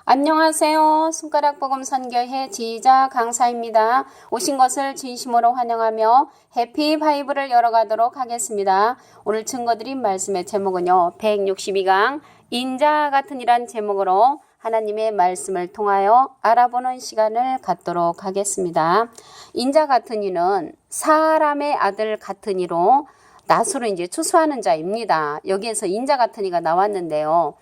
안녕하세요. 손가락복음 선교회 지휘자 강사입니다. 오신 것을 진심으로 환영하며 해피 바이블을 열어가도록 하겠습니다. 오늘 증거드린 말씀의 제목은요. 162강 인자 같은 이란 제목으로 하나님의 말씀을 통하여 알아보는 시간을 갖도록 하겠습니다. 인자 같은 이는 사람의 아들 같은 이로 낫으로 이제 추수하는 자입니다. 여기에서 인자 같은 이가 나왔는데요.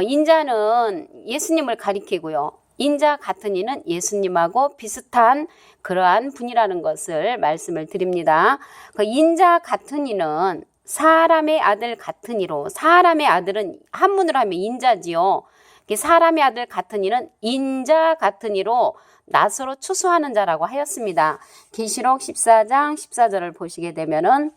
인자는 예수님을 가리키고요. 인자 같은 이는 예수님하고 비슷한 그러한 분이라는 것을 말씀을 드립니다. 그 인자 같은 이는 사람의 아들 같은 이로, 사람의 아들은 한문으로 하면 인자지요. 사람의 아들 같은 이는 인자 같은 이로 낫으로 추수하는 자라고 하였습니다. 계시록 14장 14절을 보시게 되면은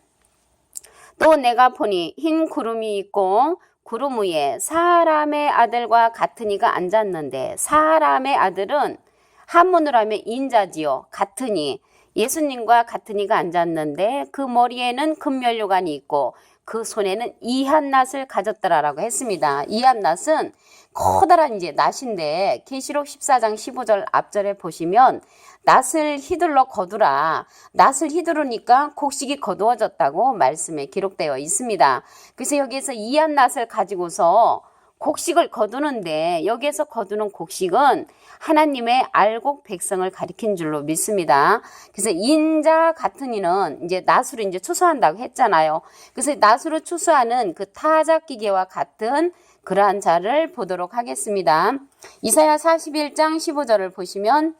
또 내가 보니 흰 구름이 있고 구름 위에 사람의 아들과 같은 이가 앉았는데, 사람의 아들은 한문으로 하면 인자지요. 같은 이, 예수님과 같은 이가 앉았는데 그 머리에는 금면류관이 있고 그 손에는 이한낫을 가졌더라라고 했습니다. 이한낫은 커다란 이제 낫인데 계시록 14장 15절 앞절에 보시면 낫을 휘둘러 거두라. 낫을 휘두르니까 곡식이 거두어졌다고 말씀에 기록되어 있습니다. 그래서 여기에서 이한낫을 가지고서 곡식을 거두는데, 여기에서 거두는 곡식은 하나님의 알곡 백성을 가리킨 줄로 믿습니다. 그래서 인자 같은 이는 이제 낫으로 이제 추수한다고 했잖아요. 그래서 낫으로 추수하는 그 타작기계와 같은 그러한 자를 보도록 하겠습니다. 이사야 41장 15절을 보시면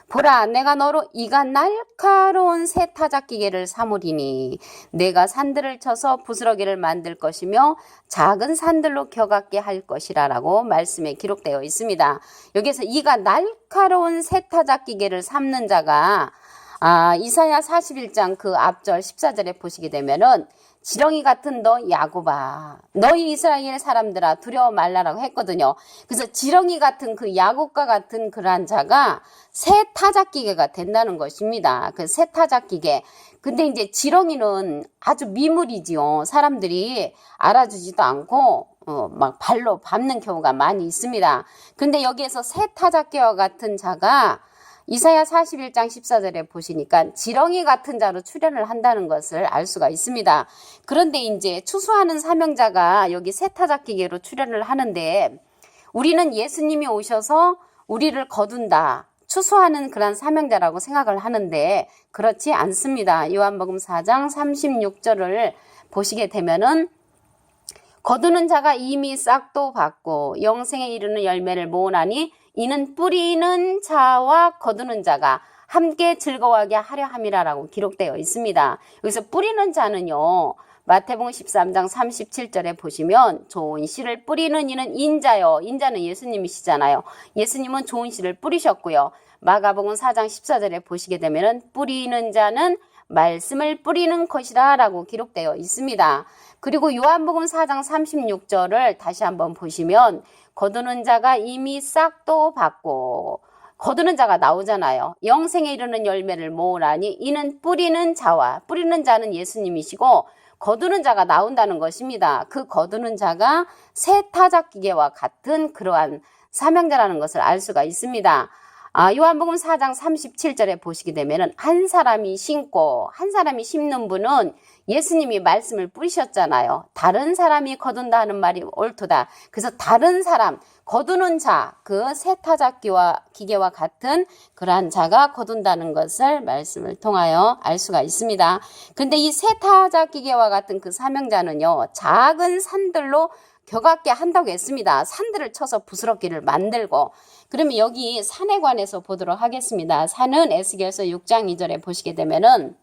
보라, 내가 너로 이가 날카로운 새 타작기계를 삼으리니 내가 산들을 쳐서 부스러기를 만들 것이며 작은 산들로 겨같게 할 것이라 라고 말씀에 기록되어 있습니다. 여기서 이가 날카로운 새 타작기계를 삼는 자가 이사야 41장 그 앞절 14절에 보시게 되면은 지렁이 같은 너 야곱아, 너희 이스라엘 사람들아 두려워 말라라고 했거든요. 그래서 지렁이 같은 그 야곱과 같은 그러한 자가 새 타작기계가 된다는 것입니다. 그 새 타작기계. 근데 이제 지렁이는 아주 미물이지요. 사람들이 알아주지도 않고 막 발로 밟는 경우가 많이 있습니다. 근데 여기에서 새 타작기와 같은 자가 이사야 41장 14절에 보시니까 지렁이 같은 자로 출현을 한다는 것을 알 수가 있습니다. 그런데 이제 추수하는 사명자가 여기 새 타작기계로 출현을 하는데, 우리는 예수님이 오셔서 우리를 거둔다, 추수하는 그런 사명자라고 생각을 하는데 그렇지 않습니다. 요한복음 4장 36절을 보시게 되면은 거두는 자가 이미 싹도 받고 영생에 이르는 열매를 모으나니 이는 뿌리는 자와 거두는 자가 함께 즐거워하게 하려 함이라라고 기록되어 있습니다. 여기서 뿌리는 자는요, 마태복음 13장 37절에 보시면 좋은 씨를 뿌리는 이는 인자요. 인자는 예수님이시잖아요. 예수님은 좋은 씨를 뿌리셨고요. 마가복음 4장 14절에 보시게 되면은 뿌리는 자는 말씀을 뿌리는 것이라 라고 기록되어 있습니다. 그리고 요한복음 4장 36절을 다시 한번 보시면 거두는 자가 이미 싹도 받고, 거두는 자가 나오잖아요. 영생에 이르는 열매를 모으라니 이는 뿌리는 자와, 뿌리는 자는 예수님이시고 거두는 자가 나온다는 것입니다. 그 거두는 자가 새 타작기계와 같은 그러한 사명자라는 것을 알 수가 있습니다. 요한복음 4장 37절에 보시게 되면은 한 사람이 심고 한 사람이 심는 분은 예수님이 말씀을 뿌리셨잖아요. 다른 사람이 거둔다 하는 말이 옳도다. 그래서 다른 사람, 거두는 자, 그 새 타작기계와 같은 그러한 자가 거둔다는 것을 말씀을 통하여 알 수가 있습니다. 근데 이 새 타작기계와 같은 그 사명자는요, 작은 산들로 겨같게 한다고 했습니다. 산들을 쳐서 부스럽기를 만들고. 그러면 여기 산에 관해서 보도록 하겠습니다. 산은 에스겔서 6장 2절에 보시게 되면은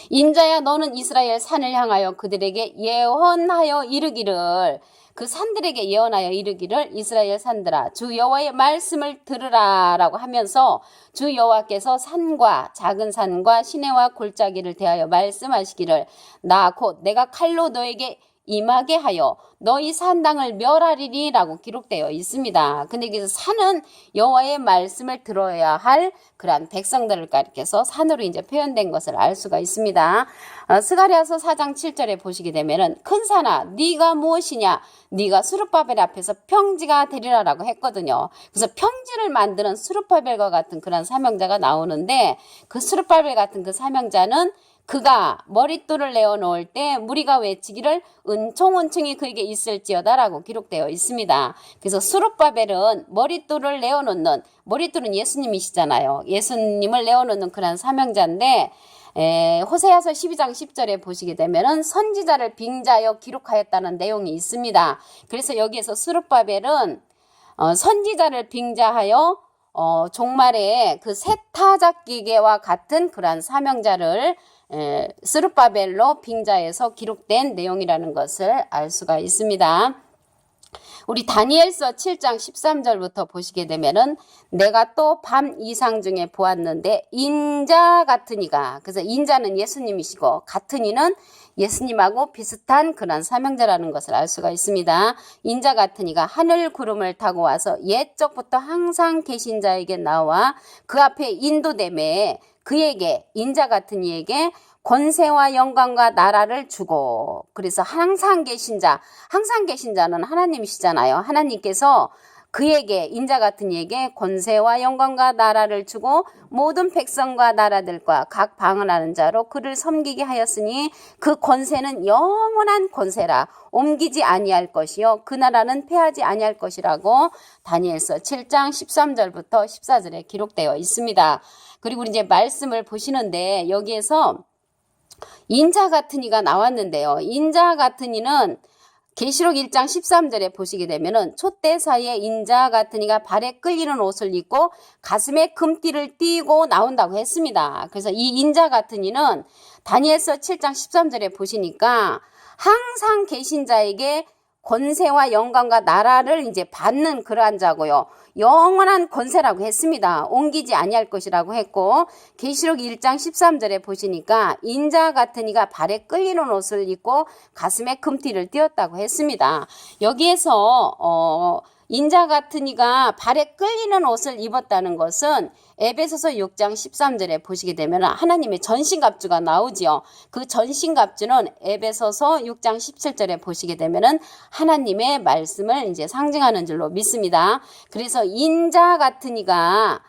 인자야 너는 이스라엘 산을 향하여 그들에게 예언하여 이르기를, 그 산들에게 예언하여 이르기를 이스라엘 산들아 주 여호와의 말씀을 들으라 라고 하면서 주 여호와께서 산과 작은 산과 시내와 골짜기를 대하여 말씀하시기를 나 곧 내가 칼로 너에게 임하게 하여 너희 산당을 멸하리니라고 기록되어 있습니다. 근데 여기서 산은 여호와의 말씀을 들어야 할 그러한 백성들을 가리켜서 산으로 이제 표현된 것을 알 수가 있습니다. 스가랴서 4장 7절에 보시게 되면은 큰 산아 네가 무엇이냐 네가 스룹바벨 앞에서 평지가 되리라라고 했거든요. 그래서 평지를 만드는 스룹바벨과 같은 그런 사명자가 나오는데 그 스룹바벨 같은 그 사명자는 그가 머릿돌을 내어놓을 때 무리가 외치기를 은총은총이 그에게 있을지어다라고 기록되어 있습니다. 그래서 스룹바벨은 머릿돌을 내어놓는, 머릿돌은 예수님이시잖아요. 예수님을 내어놓는 그런 사명자인데 호세아서 12장 10절에 보시게 되면은 선지자를 빙자하여 기록하였다는 내용이 있습니다. 그래서 여기에서 스룹바벨은 선지자를 빙자하여 종말에 그 세타작기계와 같은 그러한 사명자를 스룹바벨로 빙자해서 기록된 내용이라는 것을 알 수가 있습니다. 우리 다니엘서 7장 13절부터 보시게 되면은 내가 또 밤 이상 중에 보았는데 인자 같은 이가, 그래서 인자는 예수님이시고 같은 이는 예수님하고 비슷한 그런 사명자라는 것을 알 수가 있습니다. 인자 같은 이가 하늘 구름을 타고 와서 옛적부터 항상 계신 자에게 나와 그 앞에 인도됨에 그에게, 인자 같은 이에게 권세와 영광과 나라를 주고, 그래서 항상 계신 자는 하나님이시잖아요. 하나님께서 그에게, 인자 같은 이에게 권세와 영광과 나라를 주고 모든 백성과 나라들과 각 방언하는 자로 그를 섬기게 하였으니 그 권세는 영원한 권세라 옮기지 아니할 것이요 그 나라는 패하지 아니할 것이라고 다니엘서 7장 13절부터 14절에 기록되어 있습니다. 그리고 이제 말씀을 보시는데 여기에서 인자 같은 이가 나왔는데요. 인자 같은 이는 계시록 1장 13절에 보시게 되면은 촛대 사이에 인자 같은 이가 발에 끌리는 옷을 입고 가슴에 금띠를 띠고 나온다고 했습니다. 그래서 이 인자 같은 이는 다니엘서 7장 13절에 보시니까 항상 계신 자에게 권세와 영광과 나라를 이제 받는 그러한 자고요. 영원한 권세라고 했습니다. 옮기지 아니할 것이라고 했고 계시록 1장 13절에 보시니까 인자 같은 이가 발에 끌리는 옷을 입고 가슴에 금띠를 띄었다고 했습니다. 여기에서 인자 같은 이가 발에 끌리는 옷을 입었다는 것은 에베소서 6장 13절에 보시게 되면 하나님의 전신갑주가 나오지요. 그 전신갑주는 에베소서 6장 17절에 보시게 되면은 하나님의 말씀을 이제 상징하는 줄로 믿습니다. 그래서 인자 같은 이가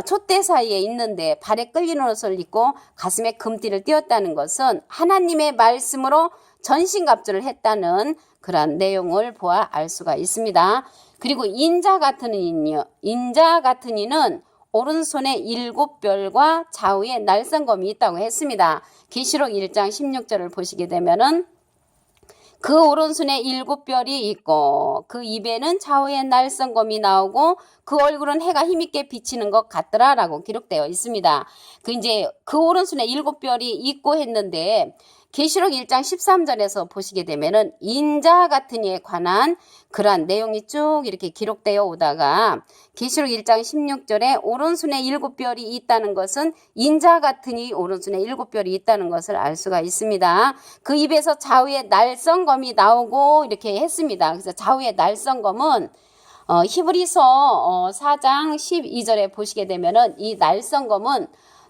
촛대 사이에 있는데 발에 끌리는 옷을 입고 가슴에 금띠를 띄었다는 것은 하나님의 말씀으로 전신갑주를 했다는 그런 내용을 보아 알 수가 있습니다. 그리고 인자 같은 이는 오른손에 7별과 좌우에 날성검이 있다고 했습니다. 계시록 1장 16절을 보시게 되면은 그 오른손에 7별이 있고 그 입에는 좌우에 날성검이 나오고 그 얼굴은 해가 힘있게 비치는 것 같더라라고 기록되어 있습니다. 그 오른손에 7별이 있고 했는데 계시록 1장 13절에서 보시게 되면은 인자 같은 이에 관한 그러한 내용이 쭉 이렇게 기록되어 오다가 계시록 1장 16절에 오른손에 7별이 있다는 것은 인자 같은 이 오른손에 7별이 있다는 것을 알 수가 있습니다. 그 입에서 좌우에 날성검이 나오고 이렇게 했습니다. 그래서 좌우에 날성검은 히브리서 4장 12절에 보시게 되면은 이 날성검은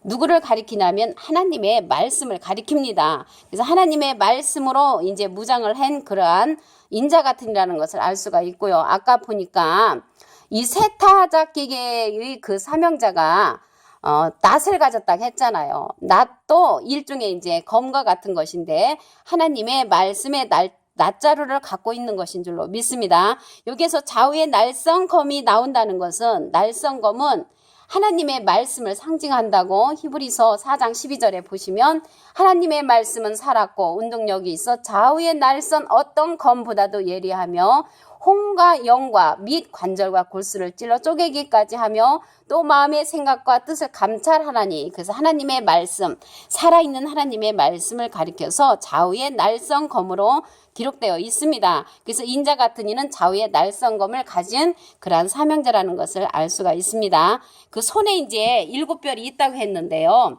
누구를 가리키냐면 하나님의 말씀을 가리킵니다. 그래서 하나님의 말씀으로 이제 무장을 한 그러한 인자 같은이라는 것을 알 수가 있고요. 아까 보니까 이 세타작기계의 그 사명자가 낫을 가졌다고 했잖아요. 낫도 일종의 이제 검과 같은 것인데 하나님의 말씀의 낫자루를 갖고 있는 것인 줄로 믿습니다. 여기에서 좌우에 날성검이 나온다는 것은 날성검은 하나님의 말씀을 상징한다고 히브리서 4장 12절에 보시면 하나님의 말씀은 살았고 운동력이 있어 좌우의 날선 어떤 검보다도 예리하며 혼과 영과 및 관절과 골수를 찔러 쪼개기까지 하며 또 마음의 생각과 뜻을 감찰하나니 그래서 하나님의 말씀, 살아있는 하나님의 말씀을 가리켜서 좌우의 날선 검으로 기록되어 있습니다. 그래서 인자 같은 이는 좌우의 날성검을 가진 그러한 사명자라는 것을 알 수가 있습니다. 그 손에 이제 7별이 있다고 했는데요.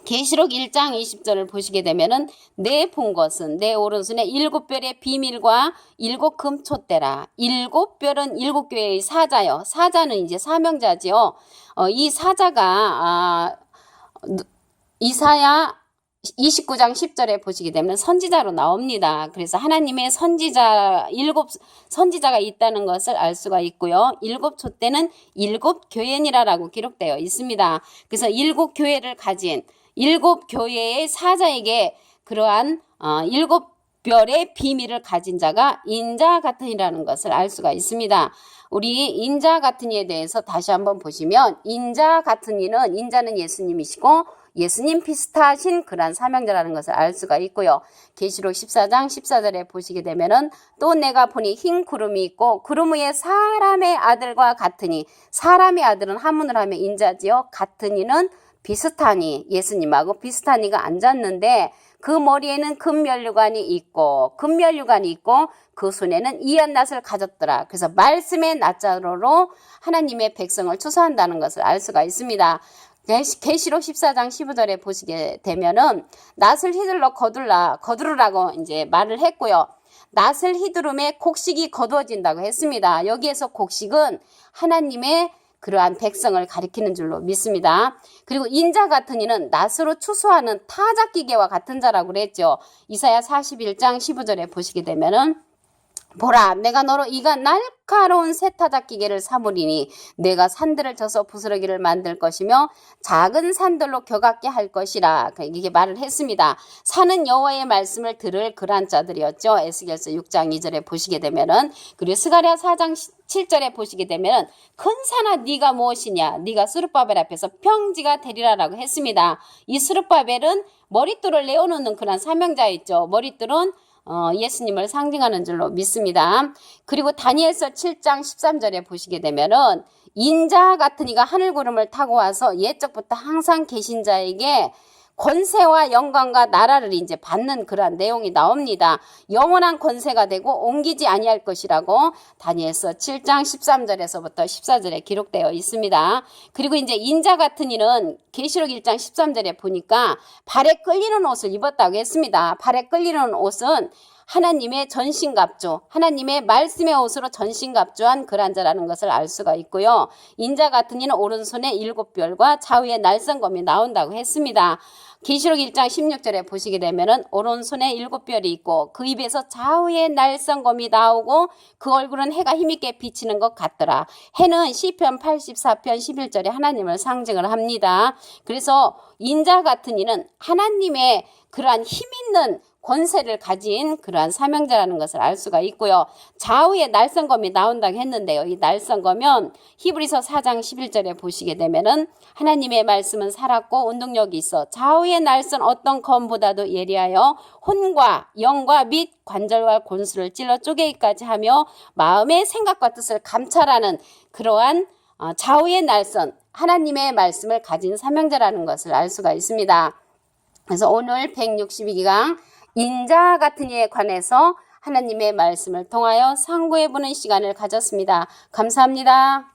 계시록 1장 20절을 보시게 되면은 내 본 것은 내 오른손에 7별의 비밀과 7 금촛대라. 7별은 7교회의 사자요. 사자는 이제 사명자지요. 이 사자가 이사야 29장 10절에 보시게 되면 선지자로 나옵니다. 그래서 하나님의 선지자 7선지자가 있다는 것을 알 수가 있고요. 7촛대는 7교회니라라고 기록되어 있습니다. 그래서 7교회를 가진 7교회의 사자에게 그러한 7별의 비밀을 가진 자가 인자 같은 이라는 것을 알 수가 있습니다. 우리 인자 같은 이에 대해서 다시 한번 보시면 인자 같은 이는 인자는 예수님이시고 예수님 비슷하신 그러한 사명자라는 것을 알 수가 있고요. 계시록 14장 14절에 보시게 되면은 또 내가 보니 흰 구름이 있고 구름 위에 사람의 아들과 같으니 사람의 아들은 한문을 하면 인자지요. 같으니는 비슷하니 예수님하고 비슷하니가 앉았는데 그 머리에는 금면류관이 있고 그 손에는 이한낫을 가졌더라. 그래서 말씀의 낫자로로 하나님의 백성을 추수한다는 것을 알 수가 있습니다. 계시록 14장 15절에 보시게 되면은 낫을 휘둘러 거두르라고 이제 말을 했고요. 낫을 휘두름에 곡식이 거두어진다고 했습니다. 여기에서 곡식은 하나님의 그러한 백성을 가리키는 줄로 믿습니다. 그리고 인자 같은 이는 낫으로 추수하는 타작기계와 같은 자라고 그랬죠. 이사야 41장 15절에 보시게 되면은 보라 내가 너로 이가 날카로운 세타작기계를 삼으리니 내가 산들을 쳐서 부스러기를 만들 것이며 작은 산들로 격하게 할 것이라 이게 말을 했습니다. 산은 여호와의 말씀을 들을 그런 자들이었죠. 에스겔서 6장 2절에 보시게 되면은 그리고 스가랴 4장 7절에 보시게 되면은 큰 산아 네가 무엇이냐 네가 스룹바벨 앞에서 평지가 되리라라고 했습니다. 이 스룹바벨은 머릿돌을 내어놓는 그런 사명자였죠. 머릿돌은 예수님을 상징하는 줄로 믿습니다. 그리고 다니엘서 7장 13절에 보시게 되면은 인자 같은 이가 하늘구름을 타고 와서 옛적부터 항상 계신 자에게 권세와 영광과 나라를 이제 받는 그러한 내용이 나옵니다. 영원한 권세가 되고 옮기지 아니할 것이라고 다니엘서 7장 13절에서부터 14절에 기록되어 있습니다. 그리고 이제 인자 같은 이는 계시록 1장 13절에 보니까 발에 끌리는 옷을 입었다고 했습니다. 발에 끌리는 옷은 하나님의 전신갑주, 하나님의 말씀의 옷으로 전신갑주한 그런 자라는 것을 알 수가 있고요. 인자 같은 이는 오른손에 7별과 좌우에 날성검이 나온다고 했습니다. 계시록 1장 16절에 보시게 되면은 오른손에 7별이 있고 그 입에서 좌우에 날성검이 나오고 그 얼굴은 해가 힘있게 비치는 것 같더라. 해는 시편 84편 11절에 하나님을 상징을 합니다. 그래서 인자 같은 이는 하나님의 그러한 힘있는 권세를 가진 그러한 사명자라는 것을 알 수가 있고요. 좌우에 날성검이 나온다고 했는데요. 이 날성검은 히브리서 4장 11절에 보시게 되면은 하나님의 말씀은 살았고 운동력이 있어 좌우의 날선 어떤 검보다도 예리하여 혼과 영과 및 관절과 골수를 찔러 쪼개기까지 하며 마음의 생각과 뜻을 감찰하는 그러한 좌우의 날선 하나님의 말씀을 가진 사명자라는 것을 알 수가 있습니다. 그래서 오늘 162강 인자 같은 이에 관해서 하나님의 말씀을 통하여 상고해보는 시간을 가졌습니다. 감사합니다.